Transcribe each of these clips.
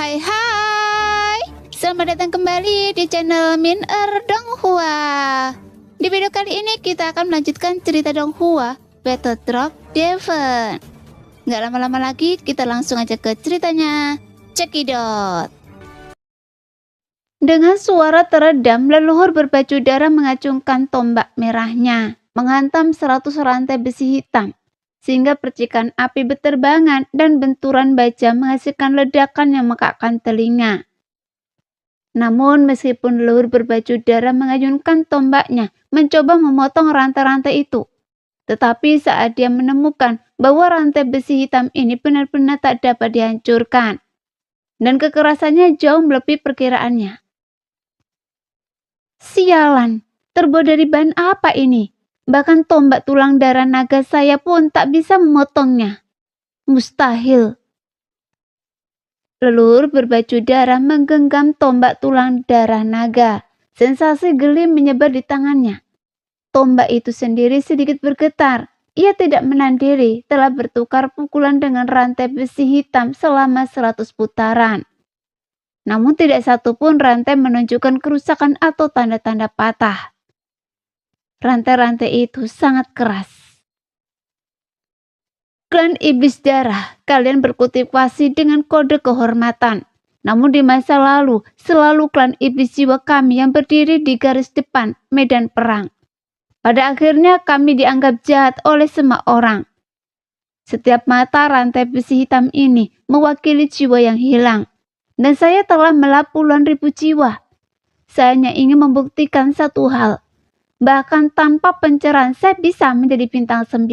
Hai hai, selamat datang kembali di channel Min Donghua. Di video kali ini kita akan melanjutkan cerita Donghua Battle Drop Devon. Nggak lama-lama lagi, kita langsung aja ke ceritanya. Cekidot. Dengan suara teredam, leluhur berbaju darah mengacungkan tombak merahnya, menghantam 100 rantai besi hitam, sehingga percikan api berterbangan dan benturan baja menghasilkan ledakan yang mengakakkan telinga. Namun meskipun leluhur berbaju darah mengayunkan tombaknya mencoba memotong rantai-rantai itu, tetapi saat dia menemukan bahwa rantai besi hitam ini benar-benar tak dapat dihancurkan, dan kekerasannya jauh melebihi perkiraannya. Sialan, terbuat dari bahan apa ini? Bahkan tombak tulang darah naga saya pun tak bisa memotongnya. Mustahil. Leluhur berbaju darah menggenggam tombak tulang darah naga. Sensasi geli menyebar di tangannya. Tombak itu sendiri sedikit bergetar. Ia tidak menahan diri, telah bertukar pukulan dengan rantai besi hitam selama 100 putaran. Namun tidak satu pun rantai menunjukkan kerusakan atau tanda-tanda patah. Rantai-rantai itu sangat keras. Klan Iblis Darah, kalian berkultivasi dengan kode kehormatan. Namun di masa lalu, selalu klan Iblis Jiwa kami yang berdiri di garis depan medan perang. Pada akhirnya kami dianggap jahat oleh semua orang. Setiap mata rantai besi hitam ini mewakili jiwa yang hilang. Dan saya telah melah puluhan ribu jiwa. Saya hanya ingin membuktikan satu hal. Bahkan tanpa pencerahan saya bisa menjadi bintang 9.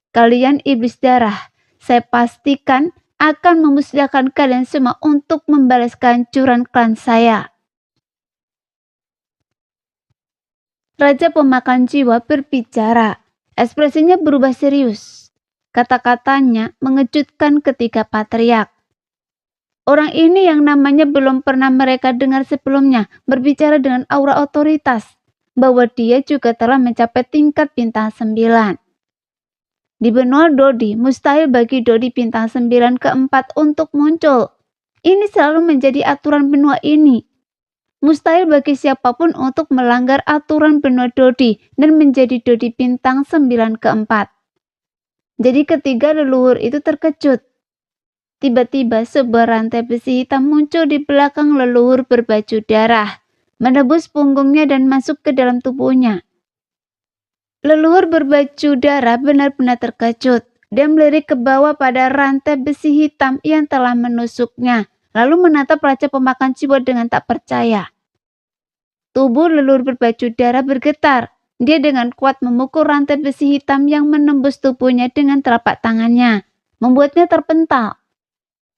Kalian iblis darah, saya pastikan akan memusnahkan kalian semua untuk membalas kehancuran klan saya. Raja pemakan jiwa berbicara. Ekspresinya berubah serius. Kata-katanya mengejutkan ketika patriark. Orang ini yang namanya belum pernah mereka dengar sebelumnya berbicara dengan aura otoritas. Bahwa dia juga telah mencapai tingkat bintang 9. Di benua Dodi, mustahil bagi Dodi bintang 9 keempat untuk muncul. Ini selalu menjadi aturan benua ini. Mustahil bagi siapapun untuk melanggar aturan benua Dodi dan menjadi Dodi bintang 9 keempat. Jadi ketiga leluhur itu terkejut. Tiba-tiba sebuah rantai besi hitam muncul di belakang leluhur berbaju darah, menebus punggungnya dan masuk ke dalam tubuhnya. Leluhur berbaju darah benar-benar terkejut. Dia melirik ke bawah pada rantai besi hitam yang telah menusuknya, lalu menatap raja pemakan jiwa dengan tak percaya. Tubuh leluhur berbaju darah bergetar. Dia dengan kuat memukul rantai besi hitam yang menembus tubuhnya dengan telapak tangannya, membuatnya terpental.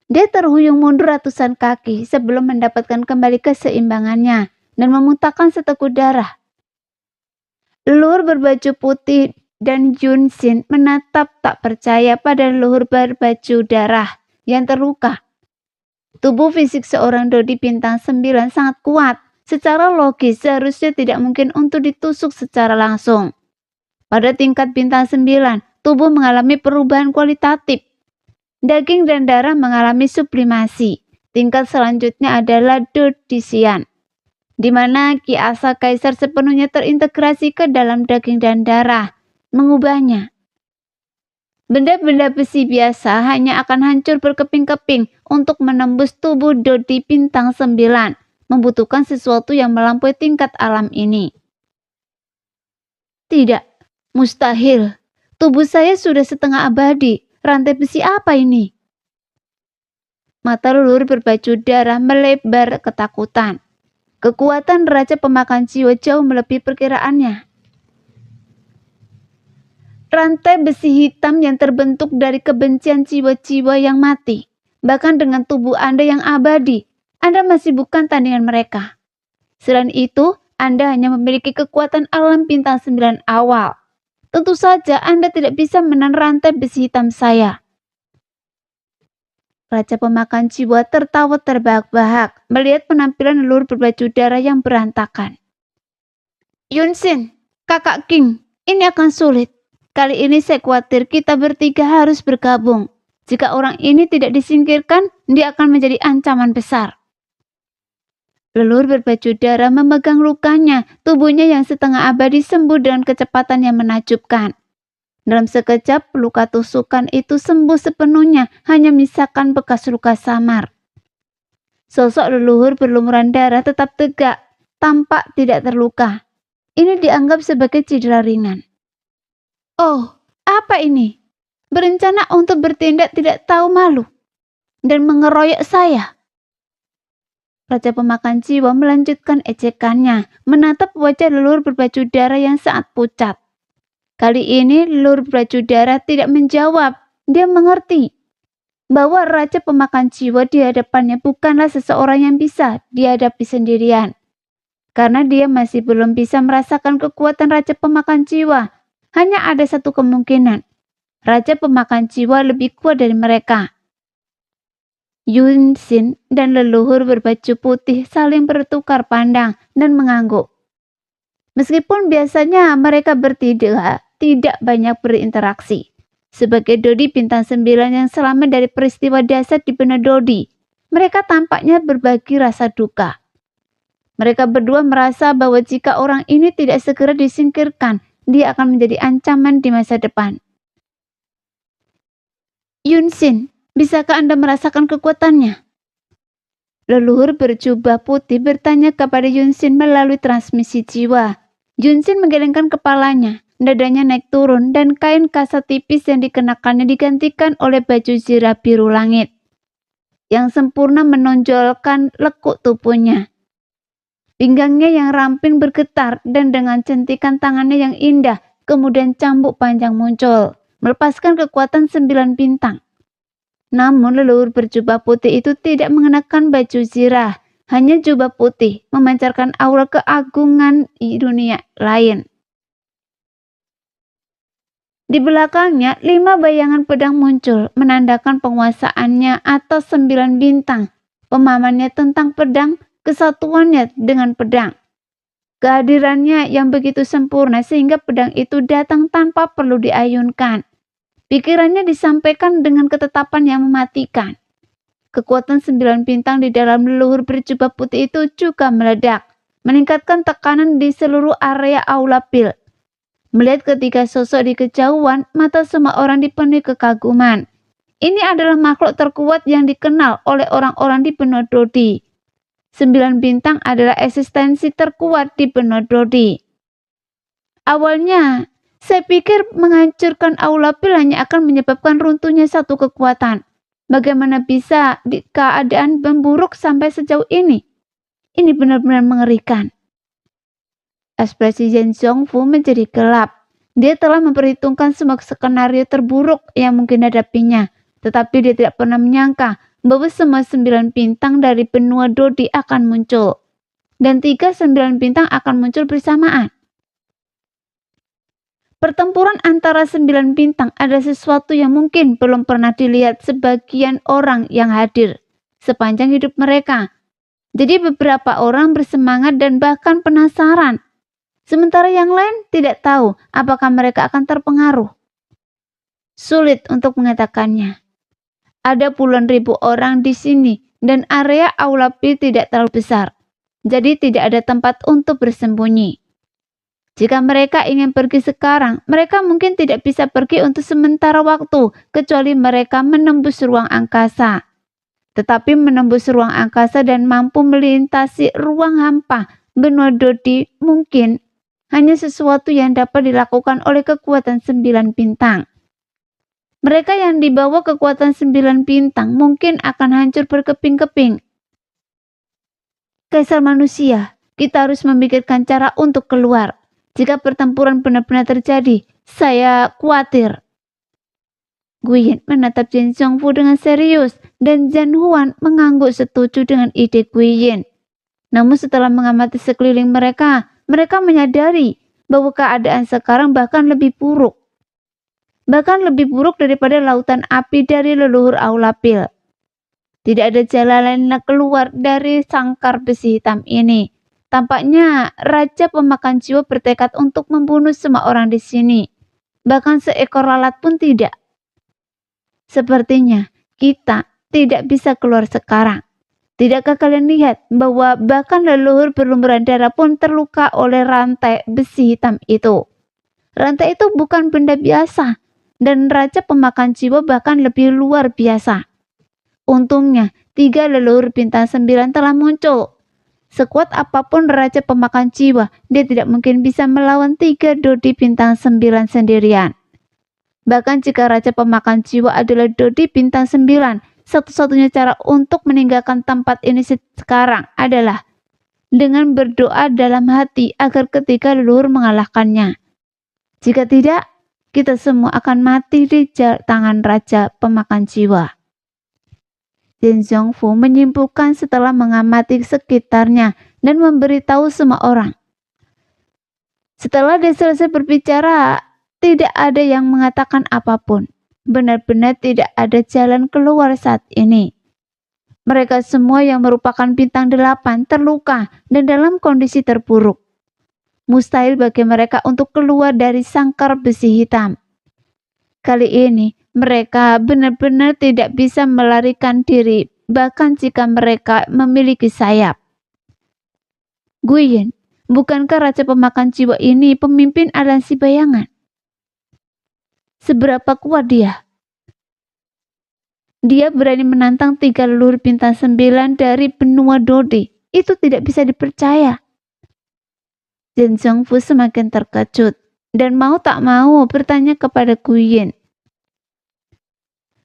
Dia terhuyung mundur ratusan kaki sebelum mendapatkan kembali keseimbangannya dan memuntahkan seteguk darah. Leluhur berbaju putih dan Yunsin menatap tak percaya pada leluhur berbaju darah yang terluka. Tubuh fisik seorang Dodi bintang 9 sangat kuat. Secara logis seharusnya tidak mungkin untuk ditusuk secara langsung. Pada tingkat bintang 9, tubuh mengalami perubahan kualitatif. Daging dan darah mengalami sublimasi. Tingkat selanjutnya adalah Dodisian, di mana Ki Asa Kaisar sepenuhnya terintegrasi ke dalam daging dan darah, mengubahnya. Benda-benda besi biasa hanya akan hancur berkeping-keping untuk menembus tubuh Dodi bintang 9, membutuhkan sesuatu yang melampaui tingkat alam ini. Tidak, mustahil. Tubuh saya sudah setengah abadi. Rantai besi apa ini? Mata leluhur berbaju darah melebar ketakutan. Kekuatan raja pemakan jiwa jauh melebihi perkiraannya. Rantai besi hitam yang terbentuk dari kebencian jiwa-jiwa yang mati. Bahkan dengan tubuh Anda yang abadi, Anda masih bukan tandingan mereka. Selain itu, Anda hanya memiliki kekuatan alam bintang 9 awal. Tentu saja Anda tidak bisa menahan rantai besi hitam saya. Raja pemakan jiwa tertawa terbahak-bahak melihat penampilan leluhur berbaju darah yang berantakan. Yunsin, kakak King, ini akan sulit. Kali ini saya khawatir kita bertiga harus bergabung. Jika orang ini tidak disingkirkan, dia akan menjadi ancaman besar. Leluhur berbaju darah memegang lukanya, tubuhnya yang setengah abadi sembuh dengan kecepatan yang menakjubkan. Dalam sekejap, luka tusukan itu sembuh sepenuhnya, hanya menyisakan bekas luka samar. Sosok leluhur berlumuran darah tetap tegak, tampak tidak terluka. Ini dianggap sebagai cedera ringan. Oh, apa ini? Berencana untuk bertindak tidak tahu malu dan mengeroyok saya. Raja pemakan jiwa melanjutkan ejekannya, menatap wajah leluhur berbaju darah yang sangat pucat. Kali ini leluhur berbaju darah tidak menjawab. Dia mengerti bahwa raja pemakan jiwa di hadapannya bukanlah seseorang yang bisa dihadapi sendirian. Karena dia masih belum bisa merasakan kekuatan raja pemakan jiwa. Hanya ada satu kemungkinan. Raja pemakan jiwa lebih kuat dari mereka. Yunsin dan leluhur berbaju putih saling bertukar pandang dan mengangguk. Meskipun biasanya mereka bertiga tidak banyak berinteraksi. Sebagai Dodi bintang 9 yang selamat dari peristiwa dahsyat di benak Dodi, mereka tampaknya berbagi rasa duka. Mereka berdua merasa bahwa jika orang ini tidak segera disingkirkan, dia akan menjadi ancaman di masa depan. Yunsin, bisakah Anda merasakan kekuatannya? Leluhur berjubah putih bertanya kepada Yunsin melalui transmisi jiwa. Yunsin menggelengkan kepalanya, dadanya naik turun dan kain kasa tipis yang dikenakannya digantikan oleh baju zirah biru langit yang sempurna menonjolkan lekuk tubuhnya. Pinggangnya yang ramping bergetar dan dengan centikan tangannya yang indah, kemudian cambuk panjang muncul, melepaskan kekuatan 9 bintang. Namun leluhur berjubah putih itu tidak mengenakan baju zirah, hanya jubah putih, memancarkan aura keagungan di dunia lain. Di belakangnya, 5 bayangan pedang muncul, menandakan penguasaannya atas 9 bintang, pemahamannya tentang pedang, kesatuannya dengan pedang. Kehadirannya yang begitu sempurna sehingga pedang itu datang tanpa perlu diayunkan. Pikirannya disampaikan dengan ketetapan yang mematikan. Kekuatan 9 bintang di dalam leluhur berjubah putih itu juga meledak, meningkatkan tekanan di seluruh area aula pil. Melihat ketiga sosok di kejauhan, mata semua orang dipenuhi kekaguman. Ini adalah makhluk terkuat yang dikenal oleh orang-orang di benua Dodi. 9 bintang adalah eksistensi terkuat di benua Dodi. Awalnya, saya pikir menghancurkan aula pil hanya akan menyebabkan runtuhnya satu kekuatan. Bagaimana bisa keadaan memburuk sampai sejauh ini? Ini benar-benar mengerikan. Ekspresi Yen Zhongfu menjadi gelap. Dia telah memperhitungkan semua skenario terburuk yang mungkin hadapinya, tetapi dia tidak pernah menyangka bahwa semua 9 bintang dari benua Dodi akan muncul, dan 3 9 bintang akan muncul bersamaan. Pertempuran antara 9 bintang adalah sesuatu yang mungkin belum pernah dilihat sebagian orang yang hadir sepanjang hidup mereka. Jadi beberapa orang bersemangat dan bahkan penasaran, sementara yang lain tidak tahu apakah mereka akan terpengaruh. Sulit untuk mengatakannya. Ada puluhan ribu orang di sini dan area aula pil tidak terlalu besar, jadi tidak ada tempat untuk bersembunyi. Jika mereka ingin pergi sekarang, mereka mungkin tidak bisa pergi untuk sementara waktu, kecuali mereka menembus ruang angkasa. Tetapi menembus ruang angkasa dan mampu melintasi ruang hampa benua Dodi mungkin hanya sesuatu yang dapat dilakukan oleh kekuatan 9 bintang. Mereka yang dibawa kekuatan 9 bintang mungkin akan hancur berkeping-keping. Kaisar manusia, kita harus memikirkan cara untuk keluar. Jika pertempuran benar-benar terjadi, saya khawatir. Guiyin menatap Yen Zhongfu dengan serius dan Zhan Huan mengangguk setuju dengan ide Guiyin. Namun setelah mengamati sekeliling mereka menyadari bahwa keadaan sekarang bahkan lebih buruk. Bahkan lebih buruk daripada lautan api dari leluhur aula pil. Tidak ada jalan lain keluar dari sangkar besi hitam ini. Tampaknya Raja Pemakan Jiwa bertekad untuk membunuh semua orang di sini. Bahkan seekor lalat pun tidak. Sepertinya kita tidak bisa keluar sekarang. Tidakkah kalian lihat bahwa bahkan leluhur berlumuran darah pun terluka oleh rantai besi hitam itu? Rantai itu bukan benda biasa, dan Raja Pemakan Jiwa bahkan lebih luar biasa. Untungnya, 3 leluhur bintang 9 telah muncul. Sekuat apapun Raja Pemakan Jiwa, dia tidak mungkin bisa melawan 3 Dodi bintang 9 sendirian. Bahkan jika Raja Pemakan Jiwa adalah Dodi bintang 9, satu-satunya cara untuk meninggalkan tempat ini sekarang adalah dengan berdoa dalam hati agar ketiga leluhur mengalahkannya. Jika tidak, kita semua akan mati di tangan Raja Pemakan Jiwa. Jin Zhongfu menyimpulkan setelah mengamati sekitarnya dan memberitahu semua orang. Setelah dia selesai berbicara, tidak ada yang mengatakan apapun. Benar-benar tidak ada jalan keluar saat ini. Mereka semua yang merupakan bintang 8 terluka dan dalam kondisi terpuruk. Mustahil bagi mereka untuk keluar dari sangkar besi hitam. Kali ini mereka benar-benar tidak bisa melarikan diri, bahkan jika mereka memiliki sayap. Guiyin, bukankah Raja Pemakan Jiwa ini pemimpin aliansi bayangan? Seberapa kuat dia? Dia berani menantang 3 leluhur bintang 9 dari benua Dodi. Itu tidak bisa dipercaya. Jin Zhongfu semakin terkejut dan mau tak mau bertanya kepada Guiyin.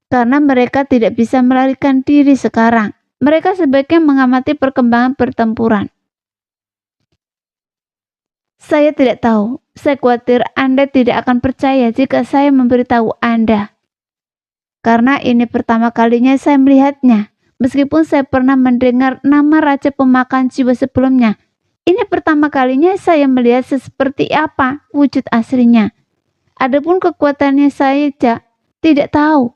Karena mereka tidak bisa melarikan diri sekarang, mereka sebaiknya mengamati perkembangan pertempuran. Saya tidak tahu. Saya khawatir Anda tidak akan percaya jika saya memberitahu Anda. Karena ini pertama kalinya saya melihatnya. Meskipun saya pernah mendengar nama Raja Pemakan Jiwa sebelumnya, ini pertama kalinya saya melihat seperti apa wujud aslinya. Adapun kekuatannya saya tidak tahu.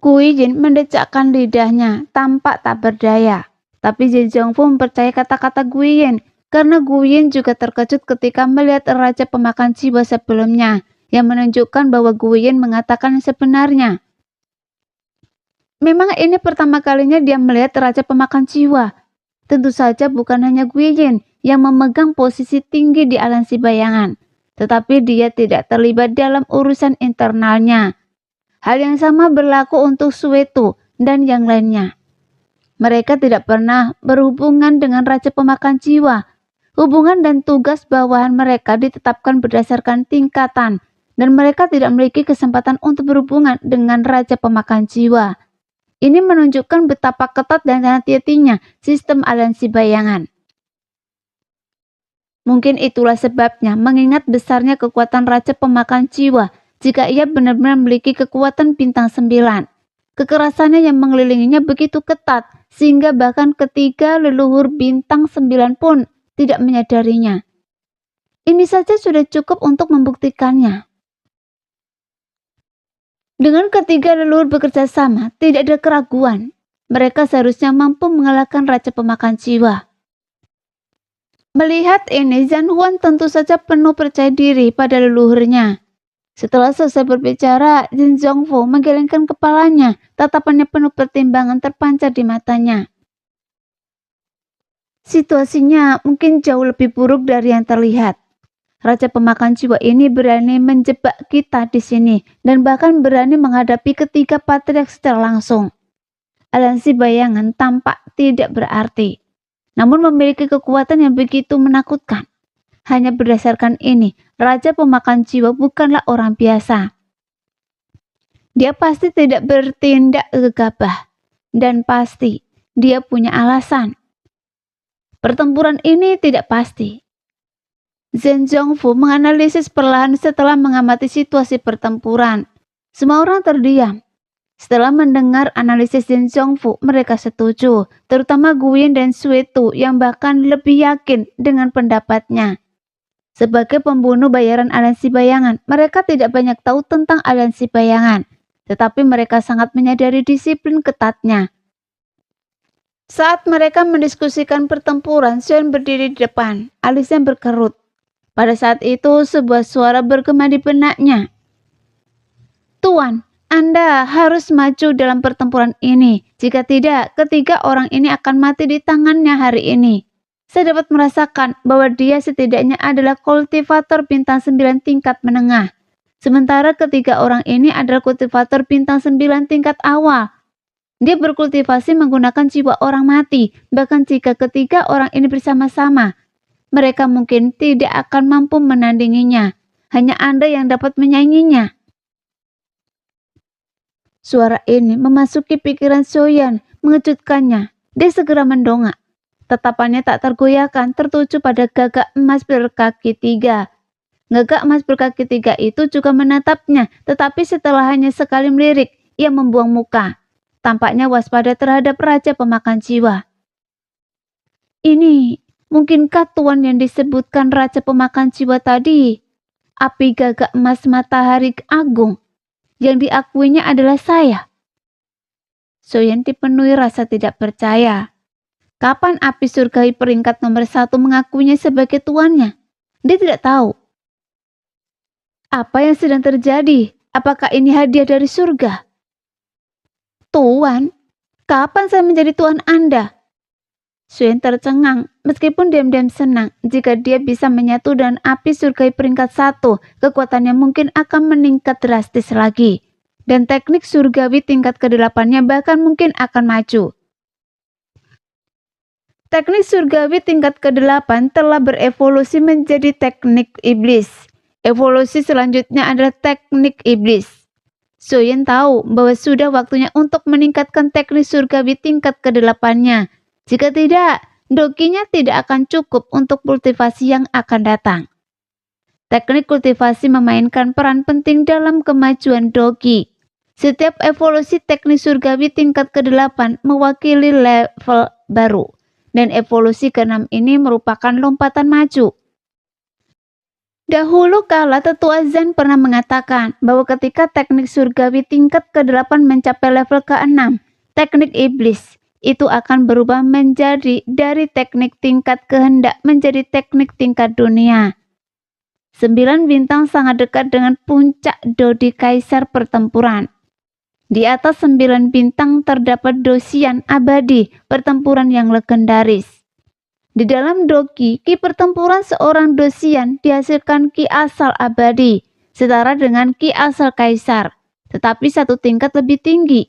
Guiyin mendecakkan lidahnya, tampak tak berdaya. Tapi Jin Zhongfu mempercayai kata-kata Guiyin, karena Guiyin juga terkejut ketika melihat Raja Pemakan Jiwa sebelumnya, yang menunjukkan bahwa Guiyin mengatakan yang sebenarnya. Memang ini pertama kalinya dia melihat Raja Pemakan Jiwa. Tentu saja bukan hanya Guiyin yang memegang posisi tinggi di aliansi bayangan, tetapi dia tidak terlibat dalam urusan internalnya. Hal yang sama berlaku untuk Suetu dan yang lainnya. Mereka tidak pernah berhubungan dengan Raja Pemakan Jiwa. Hubungan dan tugas bawahan mereka ditetapkan berdasarkan tingkatan, dan mereka tidak memiliki kesempatan untuk berhubungan dengan Raja Pemakan Jiwa. Ini menunjukkan betapa ketat dan hati-hatinya sistem aliansi bayangan. Mungkin itulah sebabnya, mengingat besarnya kekuatan Raja Pemakan Jiwa, jika ia benar-benar memiliki kekuatan bintang 9. Kekerasannya yang mengelilinginya begitu ketat, sehingga bahkan ketiga leluhur bintang 9 pun tidak menyadarinya. Ini saja sudah cukup untuk membuktikannya. Dengan ketiga leluhur bekerja sama, tidak ada keraguan. Mereka seharusnya mampu mengalahkan Raja Pemakan Jiwa. Melihat ini, Zhan Huan tentu saja penuh percaya diri pada leluhurnya. Setelah selesai berbicara, Jin Zhongfu menggelengkan kepalanya, tatapannya penuh pertimbangan terpancar di matanya. Situasinya mungkin jauh lebih buruk dari yang terlihat. Raja Pemakan Jiwa ini berani menjebak kita di sini dan bahkan berani menghadapi ketiga patriark secara langsung. Aliansi bayangan tampak tidak berarti, namun memiliki kekuatan yang begitu menakutkan. Hanya berdasarkan ini, Raja Pemakan Jiwa bukanlah orang biasa. Dia pasti tidak bertindak gegabah, dan pasti dia punya alasan. Pertempuran ini tidak pasti. Zhen Zhongfu menganalisis perlahan setelah mengamati situasi pertempuran. Semua orang terdiam. Setelah mendengar analisis Zhen Zhongfu, mereka setuju, terutama Guiyin dan Suetu yang bahkan lebih yakin dengan pendapatnya. Sebagai pembunuh bayaran aliansi bayangan, mereka tidak banyak tahu tentang aliansi bayangan, tetapi mereka sangat menyadari disiplin ketatnya. Saat mereka mendiskusikan pertempuran, Xuan berdiri di depan, alisnya berkerut. Pada saat itu, sebuah suara bergema di benaknya. Tuan, Anda harus maju dalam pertempuran ini. Jika tidak, ketiga orang ini akan mati di tangannya hari ini. Saya dapat merasakan bahwa dia setidaknya adalah kultivator bintang 9 tingkat menengah. Sementara ketiga orang ini adalah kultivator bintang 9 tingkat awal. Dia berkultivasi menggunakan jiwa orang mati, bahkan jika ketiga orang ini bersama-sama. Mereka mungkin tidak akan mampu menandinginya. Hanya Anda yang dapat menyainginya. Suara ini memasuki pikiran Soyan, mengejutkannya. Dia segera mendongak. Tatapannya tak tergoyahkan, tertuju pada gagak emas berkaki 3. Gagak emas berkaki 3 itu juga menatapnya, tetapi setelah hanya sekali melirik, ia membuang muka. Tampaknya waspada terhadap Raja Pemakan Jiwa. Ini, mungkinkah Tuan yang disebutkan Raja Pemakan Jiwa tadi? Api gagak emas matahari agung. Yang diakuinya adalah saya. Soyan dipenuhi rasa tidak percaya. Kapan api surgawi peringkat nomor 1 mengakuinya sebagai tuannya? Dia tidak tahu. Apa yang sedang terjadi? Apakah ini hadiah dari surga? Tuan, kapan saya menjadi tuan Anda? Soyan tercengang, meskipun diam-diam senang. Jika dia bisa menyatu dengan api surgawi peringkat 1, kekuatannya mungkin akan meningkat drastis lagi. Dan teknik surgawi tingkat ke-8-nya bahkan mungkin akan maju. Teknik surgawi tingkat ke-8 telah berevolusi menjadi teknik iblis. Evolusi selanjutnya adalah teknik iblis. Soyan tahu bahwa sudah waktunya untuk meningkatkan teknik surgawi tingkat ke-8-nya. Jika tidak, dokinya tidak akan cukup untuk kultivasi yang akan datang. Teknik kultivasi memainkan peran penting dalam kemajuan doki. Setiap evolusi teknik surgawi tingkat ke-8 mewakili level baru. Dan evolusi ke-6 ini merupakan lompatan maju. Dahulu kala tetua Zen pernah mengatakan bahwa ketika teknik surgawi tingkat ke-8 mencapai level ke-6, teknik iblis itu akan berubah menjadi dari teknik tingkat kehendak menjadi teknik tingkat dunia. 9 bintang sangat dekat dengan puncak Dodi Kaisar pertempuran. Di atas 9 bintang terdapat Dosian abadi, pertempuran yang legendaris. Di dalam doki, ki pertempuran seorang Dosian dihasilkan ki asal abadi, setara dengan ki asal kaisar, tetapi satu tingkat lebih tinggi.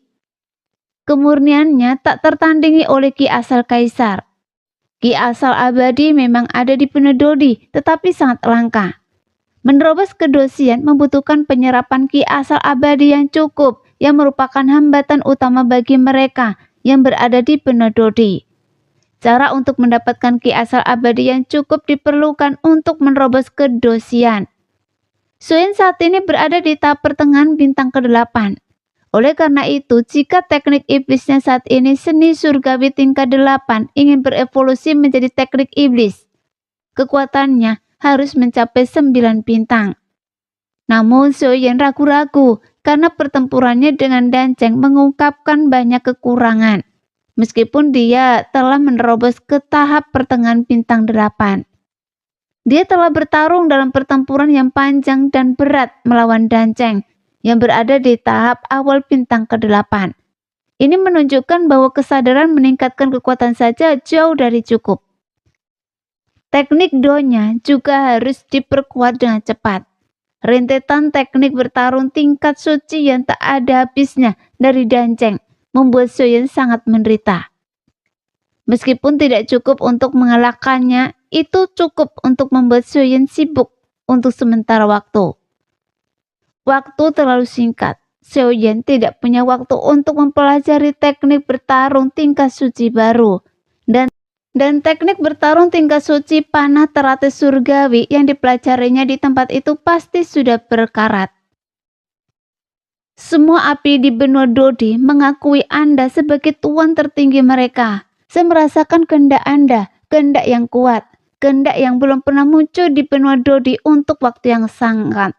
Kemurniannya tak tertandingi oleh ki asal kaisar. Ki asal abadi memang ada di Penedodi, tetapi sangat langka. Menerobos ke Dosian membutuhkan penyerapan ki asal abadi yang cukup, yang merupakan hambatan utama bagi mereka yang berada di Penedodi. Cara untuk mendapatkan ki asal abadi yang cukup diperlukan untuk menerobos ke Dosian. Soyan saat ini berada di tahap pertengahan bintang ke-8. Oleh karena itu, jika teknik iblisnya saat ini seni surgawi tingkat 8 ingin berevolusi menjadi teknik iblis, kekuatannya harus mencapai 9 bintang. Namun Soyan ragu-ragu karena pertempurannya dengan Danceng mengungkapkan banyak kekurangan. Meskipun dia telah menerobos ke tahap pertengahan bintang 8. Dia telah bertarung dalam pertempuran yang panjang dan berat melawan Danceng yang berada di tahap awal bintang ke-8. Ini menunjukkan bahwa kesadaran meningkatkan kekuatan saja jauh dari cukup. Teknik Do-nya juga harus diperkuat dengan cepat. Rentetan teknik bertarung tingkat suci yang tak ada habisnya dari Danceng membuat Soyan sangat menderita. Meskipun tidak cukup untuk mengalahkannya, itu cukup untuk membuat Soyan sibuk untuk sementara waktu. Waktu terlalu singkat. Soyan tidak punya waktu untuk mempelajari teknik bertarung tingkat suci baru. Dan teknik bertarung tingkat suci panah teratai surgawi yang dipelajarinya di tempat itu pasti sudah berkarat. Semua api di benua Dodi mengakui Anda sebagai tuan tertinggi mereka. Saya merasakan kehendak Anda, kehendak yang kuat, kehendak yang belum pernah muncul di benua Dodi untuk waktu yang sangat.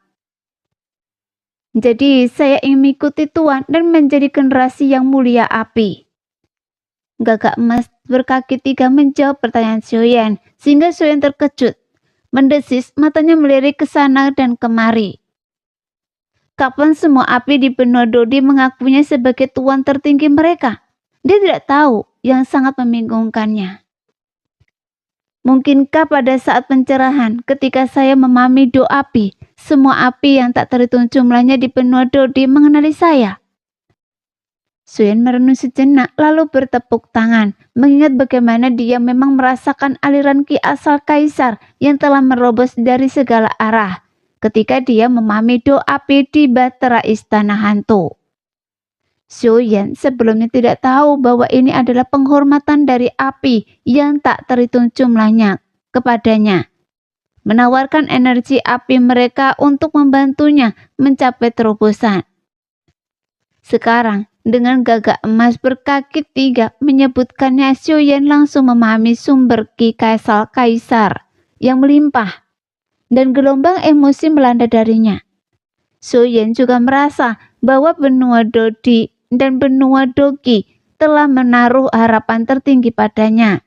Jadi saya ingin mengikuti Tuan dan menjadi generasi yang mulia api. Gagak emas berkaki 3 menjawab pertanyaan Soyan, sehingga Soyan terkejut. Mendesis, matanya melirik ke sana dan kemari. Kapan semua api di benua Dodi mengakuinya sebagai tuan tertinggi mereka? Dia tidak tahu, yang sangat membingungkannya. Mungkinkah pada saat pencerahan, ketika saya memahami do api, semua api yang tak terhitung jumlahnya di benua Dodi mengenali saya? Suyen merenung sejenak lalu bertepuk tangan, mengingat bagaimana dia memang merasakan aliran ki asal kaisar yang telah merobos dari segala arah ketika dia memahami do api di Bahtera Istana Hantu. Suyen sebelumnya tidak tahu bahwa ini adalah penghormatan dari api yang tak terhitung jumlahnya kepadanya, menawarkan energi api mereka untuk membantunya mencapai terobosan. Sekarang, dengan gagak emas berkaki 3 menyebutkannya, Suyen langsung memahami sumber ki kaisar yang melimpah, dan gelombang emosi melanda darinya. Suyen juga merasa bahwa benua Dodi dan benua Dogi telah menaruh harapan tertinggi padanya.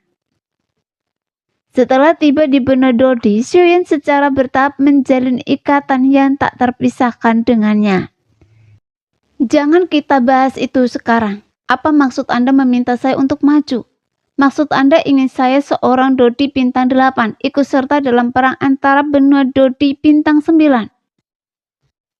Setelah tiba di benua Dodi, Suyen secara bertahap menjalin ikatan yang tak terpisahkan dengannya. Jangan kita bahas itu sekarang. Apa maksud Anda meminta saya untuk maju? Maksud Anda ingin saya seorang Dodi bintang 8 ikut serta dalam perang antara benua Dodi bintang 9?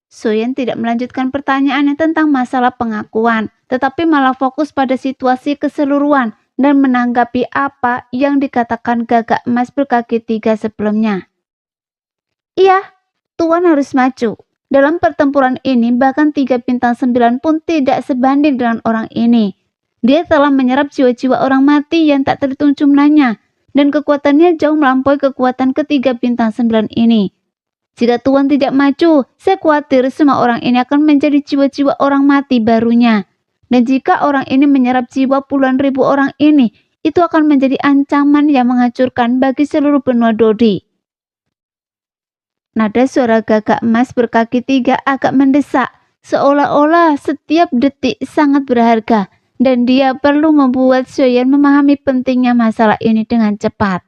Suyen tidak melanjutkan pertanyaannya tentang masalah pengakuan, tetapi malah fokus pada situasi keseluruhan dan menanggapi apa yang dikatakan gagak emas berkaki 3 sebelumnya. Iya, Tuan harus maju. Dalam pertempuran ini, bahkan 3 bintang 9 pun tidak sebanding dengan orang ini. Dia telah menyerap jiwa-jiwa orang mati yang tak terhitung jumlahnya, dan kekuatannya jauh melampaui kekuatan ketiga bintang 9 ini. Jika Tuan tidak maju, saya khawatir semua orang ini akan menjadi jiwa-jiwa orang mati barunya. Dan jika orang ini menyerap jiwa puluhan ribu orang ini, itu akan menjadi ancaman yang menghancurkan bagi seluruh benua Dodi. Nada suara gagak emas berkaki 3 agak mendesak, seolah-olah setiap detik sangat berharga, dan dia perlu membuat Suyen memahami pentingnya masalah ini dengan cepat.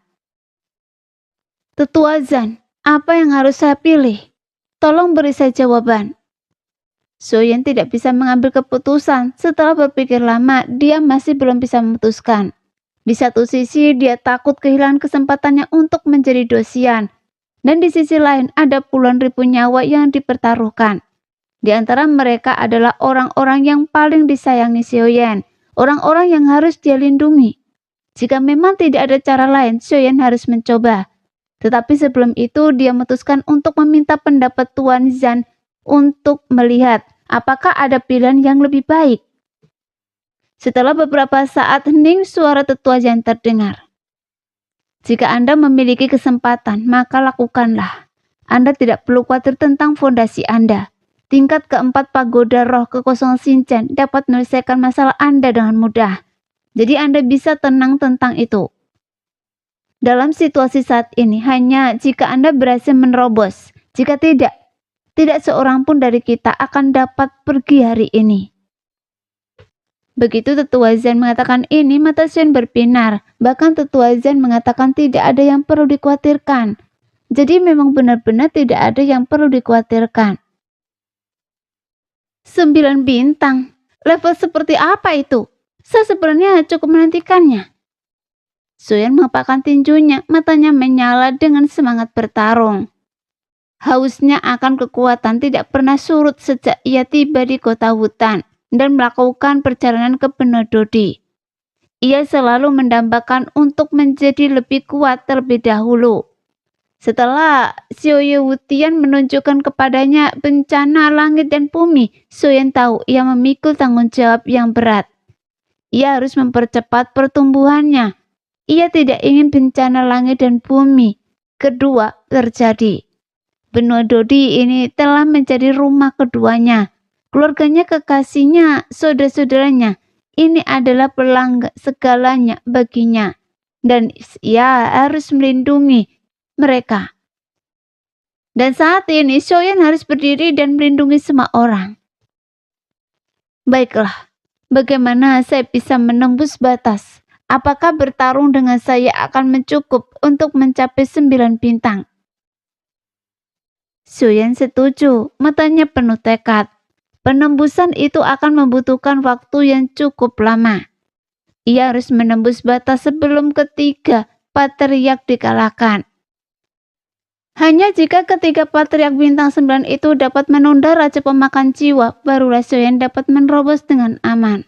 Tetua Zan, apa yang harus saya pilih? Tolong beri saya jawaban. Suyen tidak bisa mengambil keputusan. Setelah berpikir lama, dia masih belum bisa memutuskan. Di satu sisi, dia takut kehilangan kesempatannya untuk menjadi dosian. Dan di sisi lain ada puluhan ribu nyawa yang dipertaruhkan. Di antara mereka adalah orang-orang yang paling disayangi Suyen, orang-orang yang harus dia lindungi. Jika memang tidak ada cara lain, Suyen harus mencoba. Tetapi sebelum itu dia memutuskan untuk meminta pendapat Tuan Zan untuk melihat apakah ada pilihan yang lebih baik. Setelah beberapa saat hening, suara Tetua Zan terdengar. Jika Anda memiliki kesempatan, maka lakukanlah. Anda tidak perlu khawatir tentang fondasi Anda. Tingkat keempat pagoda roh kekosongan Shinchan dapat menyelesaikan masalah Anda dengan mudah. Jadi Anda bisa tenang tentang itu. Dalam situasi saat ini, hanya jika Anda berhasil menerobos. Jika tidak seorang pun dari kita akan dapat pergi hari ini. Begitu Tetua Zan mengatakan ini, mata Suyen berbinar. Bahkan Tetua Zan mengatakan tidak ada yang perlu dikhawatirkan. Jadi memang benar-benar tidak ada yang perlu dikhawatirkan. 9 bintang. Level seperti apa itu? Saya sebenarnya cukup menantikannya. Suyen mengepakkan tinjunya, matanya menyala dengan semangat bertarung. Hausnya akan kekuatan tidak pernah surut sejak ia tiba di kota hutan dan melakukan perjalanan ke benua Dodi. Ia selalu mendambakan untuk menjadi lebih kuat terlebih dahulu. Setelah Xiao Wutian menunjukkan kepadanya bencana langit dan bumi, Suyen tahu ia memikul tanggung jawab yang berat. Ia harus mempercepat pertumbuhannya. Ia tidak ingin bencana langit dan bumi kedua terjadi. Benua Dodi ini telah menjadi rumah keduanya. Keluarganya, kekasihnya, saudara-saudaranya, ini adalah segalanya baginya. Dan ia harus melindungi mereka. Dan saat ini Suyen harus berdiri dan melindungi semua orang. Baiklah, bagaimana saya bisa menembus batas? Apakah bertarung dengan saya akan mencukup untuk mencapai 9 bintang? Suyen setuju, matanya penuh tekad. Penembusan itu akan membutuhkan waktu yang cukup lama. Ia harus menembus batas sebelum ketiga patriark dikalahkan. Hanya jika ketiga patriark bintang 9 itu dapat menunda Raja Pemakan Jiwa, barulah Soyen dapat menerobos dengan aman.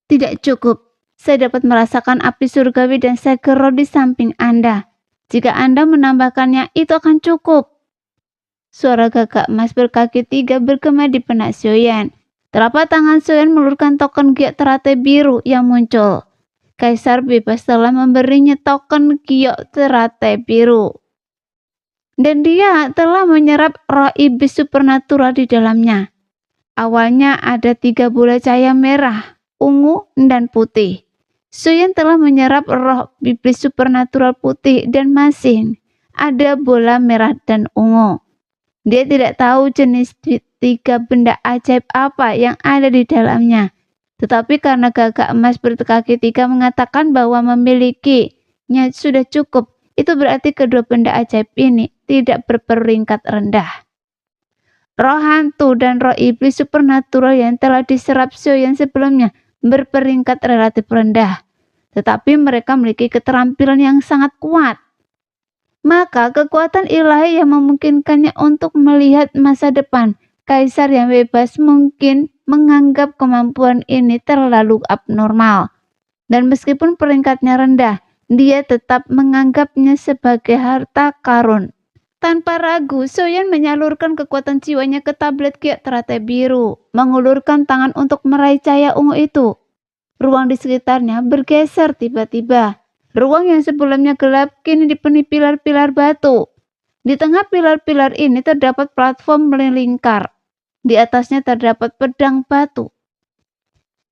Tidak cukup, saya dapat merasakan api surgawi dan segera di samping Anda. Jika Anda menambahkannya, itu akan cukup. Suara gagak emas berkaki 3 bergema di benak Soyen. Telapak tangan Soyen melulurkan token giok teratai biru yang muncul. Kaisar bebas telah memberinya token giok teratai biru. Dan dia telah menyerap roh iblis supernatural di dalamnya. Awalnya ada 3 bola cahaya merah, ungu, dan putih. Soyen telah menyerap roh iblis supernatural putih dan masih ada bola merah dan ungu. Dia tidak tahu jenis 3 benda ajaib apa yang ada di dalamnya. Tetapi karena gagak emas berkaki 3 mengatakan bahwa memilikinya sudah cukup, itu berarti kedua benda ajaib ini tidak berperingkat rendah. Roh hantu dan roh iblis supernatural yang telah diserap Soyen sebelumnya berperingkat relatif rendah, tetapi mereka memiliki keterampilan yang sangat kuat. Maka kekuatan ilahi yang memungkinkannya untuk melihat masa depan. Kaisar yang bebas mungkin menganggap kemampuan ini terlalu abnormal. Dan meskipun peringkatnya rendah, dia tetap menganggapnya sebagai harta karun. Tanpa ragu, Soyen menyalurkan kekuatan jiwanya ke tablet giok teratai biru, mengulurkan tangan untuk meraih cahaya ungu itu. Ruang di sekitarnya bergeser tiba-tiba. Ruang yang sebelumnya gelap kini dipenuhi pilar-pilar batu. Di tengah pilar-pilar ini terdapat platform melingkar. Di atasnya terdapat pedang batu.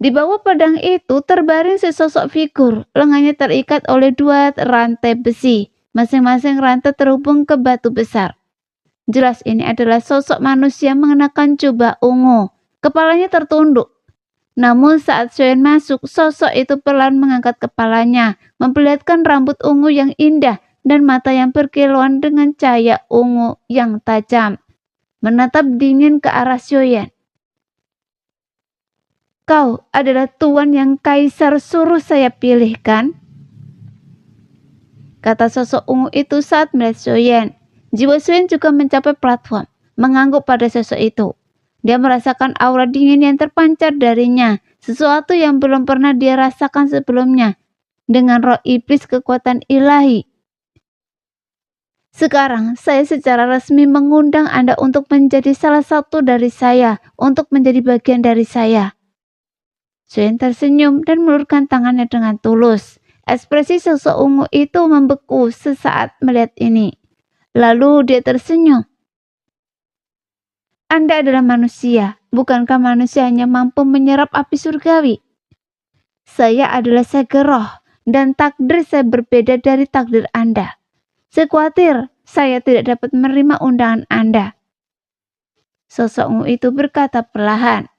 Di bawah pedang itu terbaring sesosok figur, lengannya terikat oleh 2 rantai besi. Masing-masing rantai terhubung ke batu besar. Jelas ini adalah sosok manusia mengenakan jubah ungu. Kepalanya tertunduk. Namun saat Soyen masuk, sosok itu perlahan mengangkat kepalanya, memperlihatkan rambut ungu yang indah dan mata yang berkilauan dengan cahaya ungu yang tajam, menatap dingin ke arah Soyen. Kau adalah tuan yang kaisar suruh saya pilih, kan? Kata sosok ungu itu saat melihat Soyen. Jiwa Soyen juga mencapai platform, mengangguk pada sosok itu. Dia merasakan aura dingin yang terpancar darinya, sesuatu yang belum pernah dia rasakan sebelumnya, dengan roh iblis kekuatan ilahi. Sekarang, saya secara resmi mengundang Anda untuk menjadi salah satu dari saya, untuk menjadi bagian dari saya. Soyen tersenyum dan melulurkan tangannya dengan tulus. Ekspresi sosok ungu itu membeku sesaat melihat ini. Lalu dia tersenyum. Anda adalah manusia, bukankah manusia hanya mampu menyerap api surgawi? Saya adalah segeroh, dan takdir saya berbeda dari takdir Anda. Saya khawatir saya tidak dapat menerima undangan Anda. Sosok ungu itu berkata perlahan.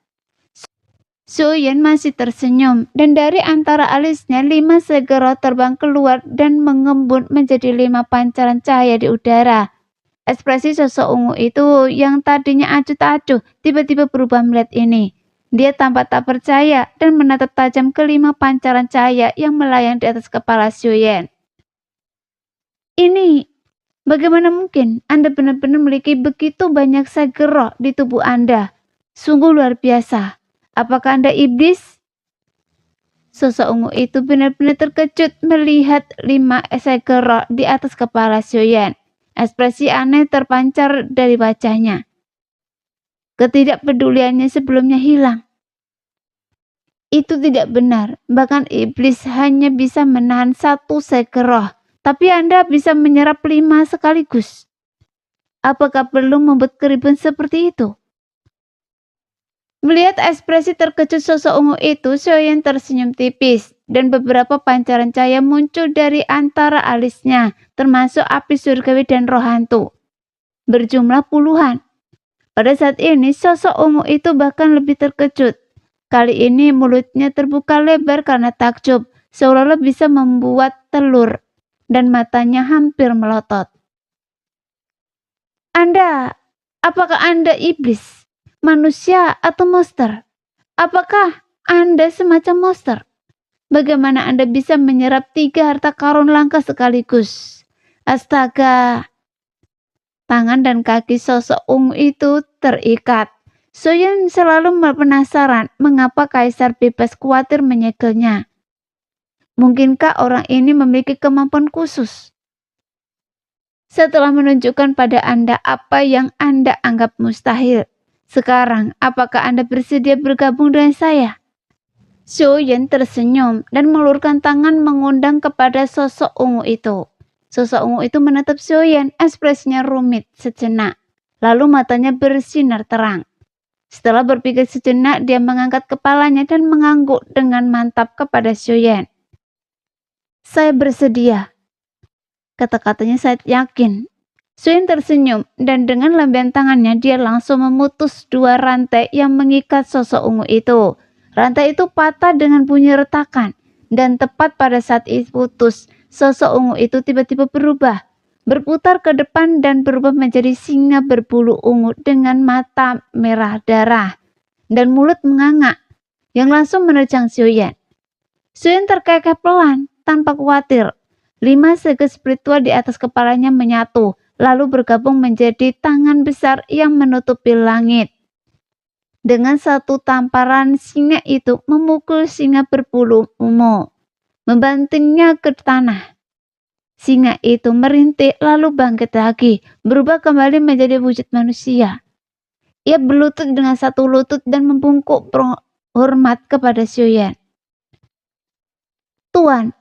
Soyen masih tersenyum, dan dari antara alisnya 5 segeroh terbang keluar dan mengembun menjadi 5 pancaran cahaya di udara. Ekspresi sosok ungu itu yang tadinya acuh tak acuh tiba-tiba berubah melihat ini. Dia tampak tak percaya dan menatap tajam ke 5 pancaran cahaya yang melayang di atas kepala Soyen. Ini, bagaimana mungkin Anda benar-benar memiliki begitu banyak segeroh di tubuh Anda? Sungguh luar biasa. Apakah Anda iblis? Sosok ungu itu benar-benar terkejut melihat 5 segeroh di atas kepala Soyen. Ekspresi aneh terpancar dari wajahnya. Ketidakpeduliannya sebelumnya hilang. Itu tidak benar. Bahkan iblis hanya bisa menahan 1 segeroh. Tapi Anda bisa menyerap 5 sekaligus. Apakah perlu membuat keributan seperti itu? Melihat ekspresi terkejut sosok ungu itu, Soyen tersenyum tipis dan beberapa pancaran cahaya muncul dari antara alisnya, termasuk api surgawi dan roh hantu. Berjumlah puluhan. Pada saat ini, sosok ungu itu bahkan lebih terkejut. Kali ini mulutnya terbuka lebar karena takjub, seolah-olah bisa membuat telur, dan matanya hampir melotot. Apakah Anda iblis, manusia atau monster? Apakah Anda semacam monster? Bagaimana Anda bisa menyerap 3 harta karun langka sekaligus? Astaga! Tangan dan kaki sosok ungu itu terikat. Soyen selalu penasaran mengapa kaisar bebas khawatir menyegelnya. Mungkinkah orang ini memiliki kemampuan khusus? Setelah menunjukkan pada Anda apa yang Anda anggap mustahil, sekarang apakah Anda bersedia bergabung dengan saya? Soyen tersenyum dan mengulurkan tangan mengundang kepada sosok ungu itu. Sosok ungu itu menatap Soyen, ekspresinya rumit sejenak. Lalu matanya bersinar terang. Setelah berpikir sejenak, dia mengangkat kepalanya dan mengangguk dengan mantap kepada Soyen. Saya bersedia. Kata-katanya saya yakin. Soyen tersenyum dan dengan lambaian tangannya dia langsung memutus 2 rantai yang mengikat sosok ungu itu. Rantai itu patah dengan bunyi retakan dan tepat pada saat itu putus, sosok ungu itu tiba-tiba berputar ke depan dan berubah menjadi singa berbulu ungu dengan mata merah darah dan mulut menganga yang langsung menerjang Soyen. Soyen terkekeh pelan tanpa khawatir. 5 segel spiritual di atas kepalanya menyatu lalu bergabung menjadi tangan besar yang menutupi langit. Dengan satu tamparan singa itu memukul singa berbulu ungu, membantingnya ke tanah. Singa itu merintih lalu bangkit lagi, berubah kembali menjadi wujud manusia. Ia berlutut dengan satu lutut dan membungkuk hormat kepada Soyen. Tuan,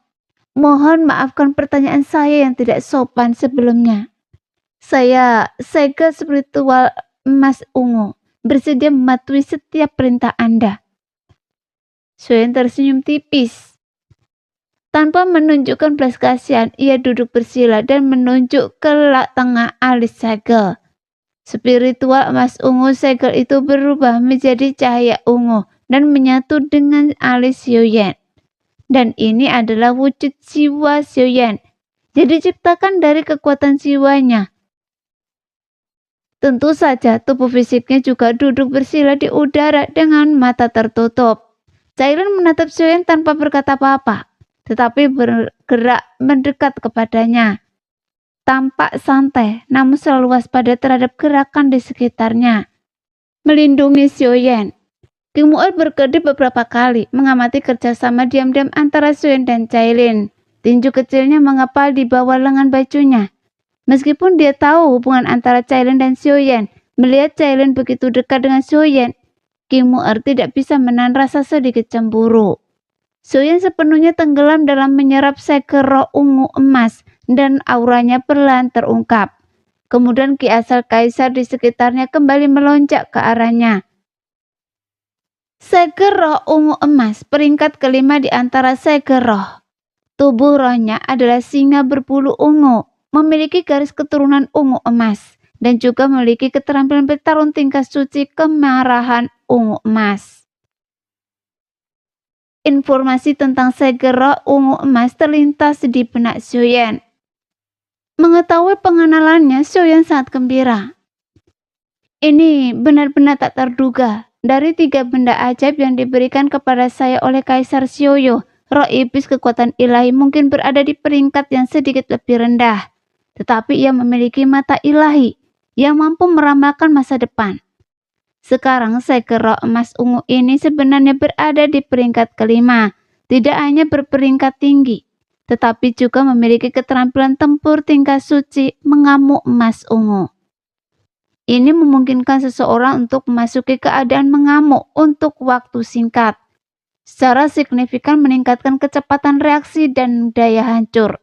mohon maafkan pertanyaan saya yang tidak sopan sebelumnya. Saya segel spiritual emas ungu, bersedia mematuhi setiap perintah Anda. Soyen tersenyum tipis. Tanpa menunjukkan belas kasihan, ia duduk bersila dan menunjuk ke tengah alis segel. Spiritual emas ungu segel itu berubah menjadi cahaya ungu dan menyatu dengan alis Soyen. Dan ini adalah wujud jiwa Soyen yang diciptakan dari kekuatan jiwanya. Tentu saja tubuh fisiknya juga duduk bersila di udara dengan mata tertutup. Cailan menatap Soyen tanpa berkata apa-apa, tetapi bergerak mendekat kepadanya. Tampak santai, namun selalu waspada terhadap gerakan di sekitarnya. Melindungi Soyen. King Mu'er berkedip beberapa kali, mengamati kerjasama diam-diam antara Soyen dan Cailin. Tinju kecilnya mengepal di bawah lengan bajunya. Meskipun dia tahu hubungan antara Cailin dan Soyen, melihat Cailin begitu dekat dengan Soyen, King Mu'er tidak bisa menahan rasa sedikit cemburu. Soyen sepenuhnya tenggelam dalam menyerap segel roh ungu emas dan auranya perlahan terungkap. Kemudian ki asal kaisar di sekitarnya kembali melonjak ke arahnya. Segel roh ungu emas peringkat kelima di antara segel roh. Tubuh rohnya adalah singa berbulu ungu, memiliki garis keturunan ungu emas, dan juga memiliki keterampilan bertarung tingkat suci kemarahan ungu emas. Informasi tentang segel roh ungu emas terlintas di benak Soyen. Mengetahui pengenalannya, Soyen sangat gembira. Ini benar-benar tak terduga. Dari 3 benda ajaib yang diberikan kepada saya oleh Kaisar Sioyo, roh iblis kekuatan ilahi mungkin berada di peringkat yang sedikit lebih rendah. Tetapi ia memiliki mata ilahi yang mampu meramalkan masa depan. Sekarang segel roh emas ungu ini sebenarnya berada di peringkat kelima. Tidak hanya berperingkat tinggi, tetapi juga memiliki keterampilan tempur tingkat suci mengamuk emas ungu. Ini memungkinkan seseorang untuk memasuki keadaan mengamuk untuk waktu singkat. Secara signifikan meningkatkan kecepatan reaksi dan daya hancur.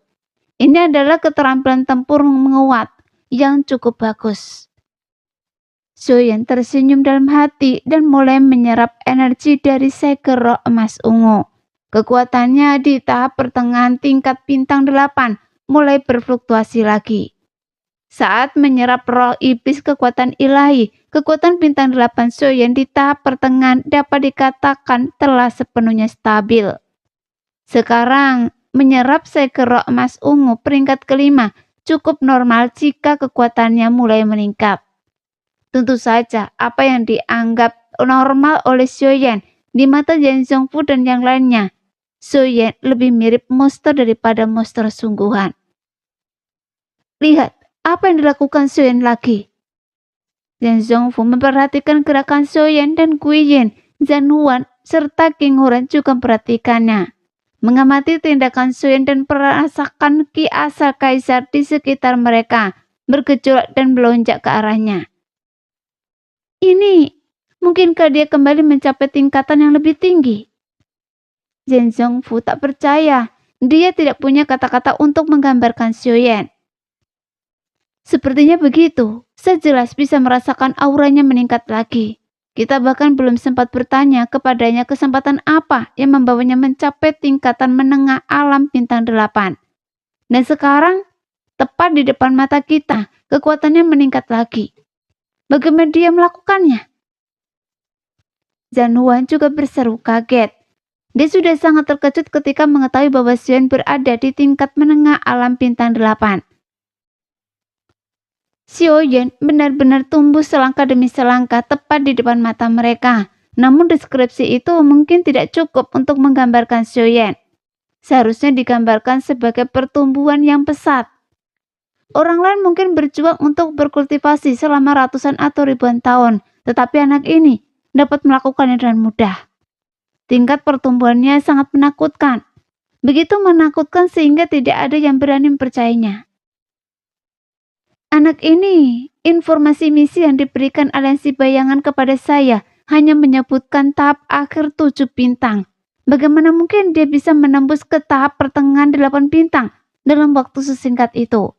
Ini adalah keterampilan tempur menguat yang cukup bagus. Soyen tersenyum dalam hati dan mulai menyerap energi dari segel roh emas ungu. Kekuatannya di tahap pertengahan tingkat bintang 8 mulai berfluktuasi lagi. Saat menyerap roh iblis kekuatan ilahi, kekuatan bintang 8 Soyen di tahap pertengahan dapat dikatakan telah sepenuhnya stabil. Sekarang menyerap segel roh emas ungu peringkat kelima cukup normal jika kekuatannya mulai meningkat. Tentu saja, apa yang dianggap normal oleh Xiaoyan di mata Yan Zhongfu dan yang lainnya, Xiaoyan lebih mirip monster daripada monster sungguhan. Lihat, apa yang dilakukan Xiaoyan lagi? Yan Zhongfu memperhatikan gerakan Xiaoyan dan Guiyin, Zhan Huan, serta King Huran juga memperhatikannya. Mengamati tindakan Xiaoyan dan merasakan ki asal kaisar di sekitar mereka bergejolak dan melonjak ke arahnya. Ini, mungkinkah dia kembali mencapai tingkatan yang lebih tinggi? Yan Zhongfu tak percaya. Dia tidak punya kata-kata untuk menggambarkan Xiaoyan. Sepertinya begitu. Saya jelas bisa merasakan auranya meningkat lagi. Kita bahkan belum sempat bertanya kepadanya kesempatan apa yang membawanya mencapai tingkatan menengah alam bintang 8. Dan sekarang, tepat di depan mata kita, kekuatannya meningkat lagi. Bagaimana dia melakukannya? Zhan Huan juga berseru kaget. Dia sudah sangat terkejut ketika mengetahui bahwa Xiaoyan berada di tingkat menengah alam bintang 8. Xiaoyan benar-benar tumbuh selangkah demi selangkah tepat di depan mata mereka. Namun deskripsi itu mungkin tidak cukup untuk menggambarkan Xiaoyan. Seharusnya digambarkan sebagai pertumbuhan yang pesat. Orang lain mungkin berjuang untuk berkultivasi selama ratusan atau ribuan tahun, tetapi anak ini dapat melakukannya dengan mudah. Tingkat pertumbuhannya sangat menakutkan. Begitu menakutkan sehingga tidak ada yang berani mempercayainya. Anak ini, informasi misi yang diberikan aliansi bayangan kepada saya hanya menyebutkan tahap akhir 7 bintang. Bagaimana mungkin dia bisa menembus ke tahap pertengahan 8 bintang dalam waktu sesingkat itu?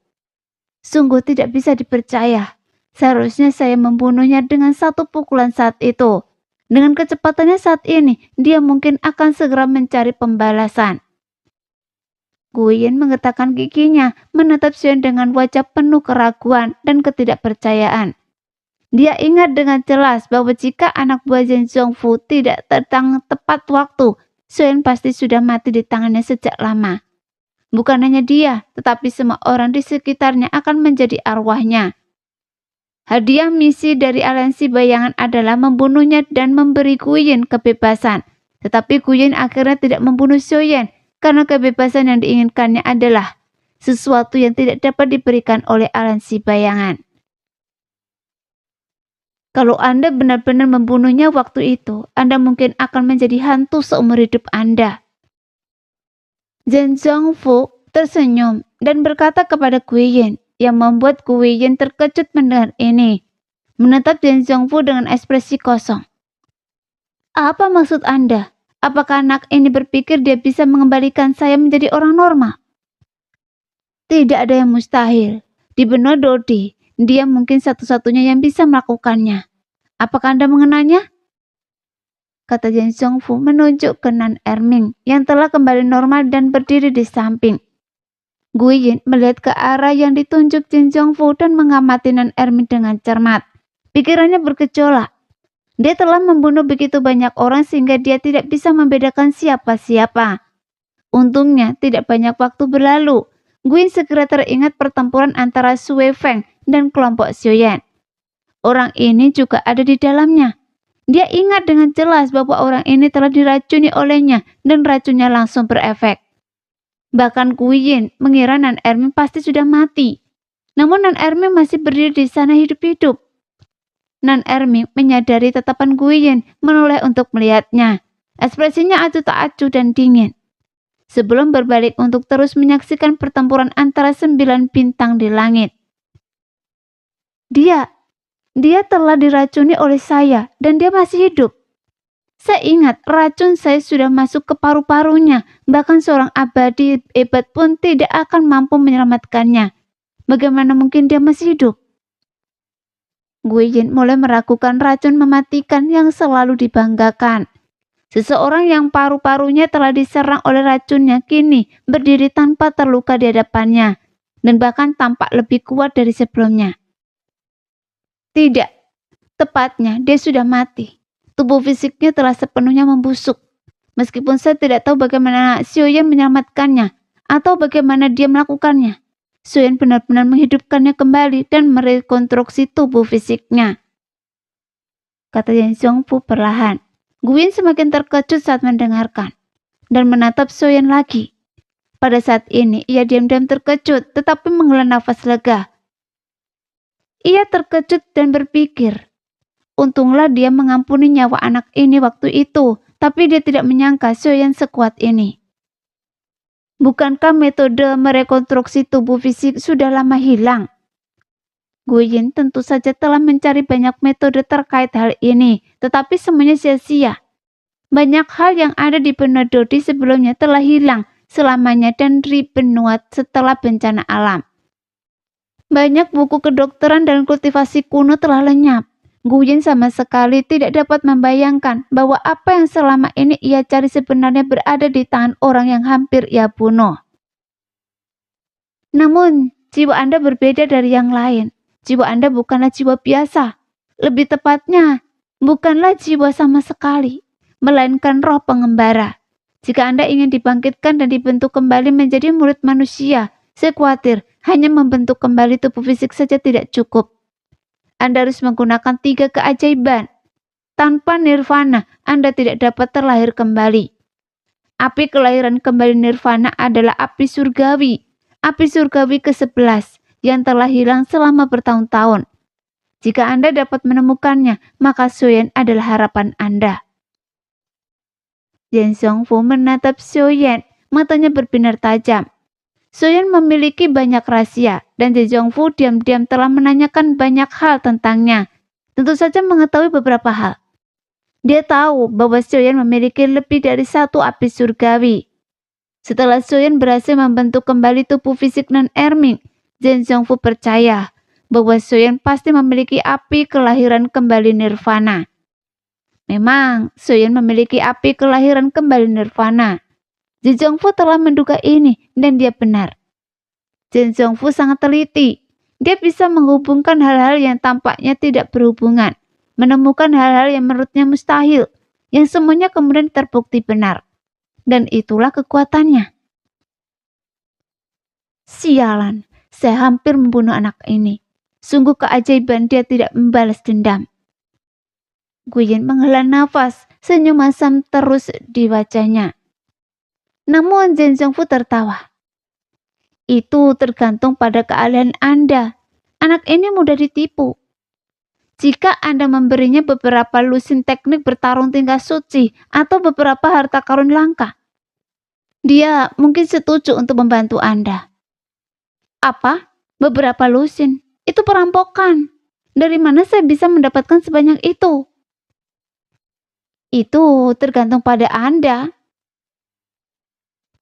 Sungguh tidak bisa dipercaya. Seharusnya saya membunuhnya dengan satu pukulan saat itu. Dengan kecepatannya saat ini, dia mungkin akan segera mencari pembalasan. Guiyin menggetarkan giginya, menatap Xiaoyan dengan wajah penuh keraguan dan ketidakpercayaan. Dia ingat dengan jelas bahwa jika anak buah Yan Zhongfu tidak datang tepat waktu, Xiaoyan pasti sudah mati di tangannya sejak lama. Bukan hanya dia, tetapi semua orang di sekitarnya akan menjadi arwahnya. Hadiah misi dari aliansi bayangan adalah membunuhnya dan memberi Guiyin kebebasan. Tetapi Guiyin akhirnya tidak membunuh Xiaoyan, karena kebebasan yang diinginkannya adalah sesuatu yang tidak dapat diberikan oleh aliansi bayangan. Kalau Anda benar-benar membunuhnya waktu itu, Anda mungkin akan menjadi hantu seumur hidup Anda. Yan Zhongfu tersenyum dan berkata kepada Guiyin, yang membuat Guiyin terkejut mendengar ini. Menatap Yan Zhongfu dengan ekspresi kosong. Apa maksud Anda? Apakah anak ini berpikir dia bisa mengembalikan saya menjadi orang normal? Tidak ada yang mustahil. Di benua Dodi, dia mungkin satu-satunya yang bisa melakukannya. Apakah Anda mengenalnya? Kata Yan Zhongfu menunjuk ke Nan Erming yang telah kembali normal dan berdiri di samping. Guiyin melihat ke arah yang ditunjuk Yan Zhongfu dan mengamati Nan Erming dengan cermat. Pikirannya bergejolak. Dia telah membunuh begitu banyak orang sehingga dia tidak bisa membedakan siapa-siapa. Untungnya tidak banyak waktu berlalu. Guiyin segera teringat pertempuran antara Sui Feng dan kelompok Xiaoyan. Orang ini juga ada di dalamnya. Dia ingat dengan jelas bahwa orang ini telah diracuni olehnya dan racunnya langsung berefek. Bahkan Guiyin mengira Nan Erming pasti sudah mati. Namun Nan Erming masih berdiri di sana hidup-hidup. Nan Erming menyadari tatapan Guiyin menoleh untuk melihatnya. Ekspresinya acuh tak acuh dan dingin. Sebelum berbalik untuk terus menyaksikan pertempuran antara 9 bintang di langit. Dia telah diracuni oleh saya dan dia masih hidup. Saya ingat racun saya sudah masuk ke paru-parunya. Bahkan seorang abadi hebat pun tidak akan mampu menyelamatkannya. Bagaimana mungkin dia masih hidup? Guiyin mulai meragukan racun mematikan yang selalu dibanggakan. Seseorang yang paru-parunya telah diserang oleh racunnya kini berdiri tanpa terluka di hadapannya dan bahkan tampak lebih kuat dari sebelumnya. Tidak, tepatnya dia sudah mati. Tubuh fisiknya telah sepenuhnya membusuk. Meskipun saya tidak tahu bagaimana Xiaoyan menyelamatkannya atau bagaimana dia melakukannya. Soyeon benar-benar menghidupkannya kembali dan merekonstruksi tubuh fisiknya, kata Yen Jong-fu perlahan. Gwyn semakin terkejut saat mendengarkan dan menatap Soyeon lagi. Pada saat ini ia diam-diam terkejut tetapi menghela nafas lega. Ia terkejut dan berpikir, untunglah dia mengampuni nyawa anak ini waktu itu, tapi dia tidak menyangka Soyeon sekuat ini. Bukankah metode merekonstruksi tubuh fisik sudah lama hilang? Gwyn tentu saja telah mencari banyak metode terkait hal ini, tetapi semuanya sia-sia. Banyak hal yang ada di benua Dodi sebelumnya telah hilang selamanya dan dibenua setelah bencana alam. Banyak buku kedokteran dan kultivasi kuno telah lenyap. Gwyn sama sekali tidak dapat membayangkan bahwa apa yang selama ini ia cari sebenarnya berada di tangan orang yang hampir ia bunuh. Namun, jiwa Anda berbeda dari yang lain. Jiwa Anda bukanlah jiwa biasa. Lebih tepatnya, bukanlah jiwa sama sekali, melainkan roh pengembara. Jika Anda ingin dibangkitkan dan dibentuk kembali menjadi murid manusia, saya khawatir hanya membentuk kembali tubuh fisik saja tidak cukup. Anda harus menggunakan 3 keajaiban. Tanpa nirvana, Anda tidak dapat terlahir kembali. Api kelahiran kembali nirvana adalah api surgawi ke-11 yang telah hilang selama bertahun-tahun. Jika Anda dapat menemukannya, maka Soyeon adalah harapan Anda. Yen Jong-fu menatap Soyeon, matanya berbinar tajam. Soyeon memiliki banyak rahasia, dan Yen Jong-fu diam-diam telah menanyakan banyak hal tentangnya. Tentu saja mengetahui beberapa hal. Dia tahu bahwa Soyeon memiliki lebih dari 1 api surgawi. Setelah Soyeon berhasil membentuk kembali tubuh fisik non-Erming, Yen Jong-fu percaya bahwa Soyeon pasti memiliki api kelahiran kembali nirvana. Memang, Soyeon memiliki api kelahiran kembali nirvana. Yen Jong-fu telah menduga ini dan dia benar. Yen Jong-fu sangat teliti. Dia bisa menghubungkan hal-hal yang tampaknya tidak berhubungan, menemukan hal-hal yang menurutnya mustahil, yang semuanya kemudian terbukti benar. Dan itulah kekuatannya. Sialan, saya hampir membunuh anak ini. Sungguh keajaiban dia tidak membalas dendam. Gwyn menghela nafas, senyum masam terus di wajahnya. Namun Yen Jong-fu tertawa. Itu tergantung pada keahlian Anda. Anak ini mudah ditipu. Jika Anda memberinya beberapa lusin teknik bertarung tingkat suci atau beberapa harta karun langka, dia mungkin setuju untuk membantu Anda. Apa? Beberapa lusin? Itu perampokan. Dari mana saya bisa mendapatkan sebanyak itu? Itu tergantung pada Anda.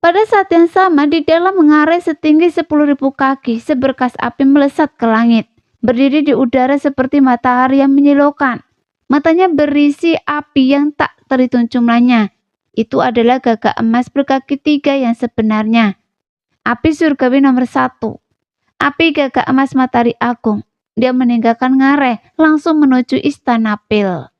Pada saat yang sama, di dalam mengarai setinggi 10.000 kaki, seberkas api melesat ke langit, berdiri di udara seperti matahari yang menyilaukan. Matanya berisi api yang tak terhitung jumlahnya. Itu adalah gagak emas berkaki 3 yang sebenarnya. Api surgawi nomor 1. Api gagak emas matahari agung. Dia meninggalkan ngarai, langsung menuju istana pil.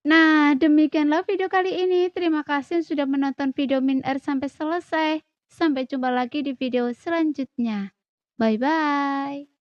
Nah, demikianlah video kali ini. Terima kasih sudah menonton video Min R sampai selesai. Sampai jumpa lagi di video selanjutnya. Bye-bye.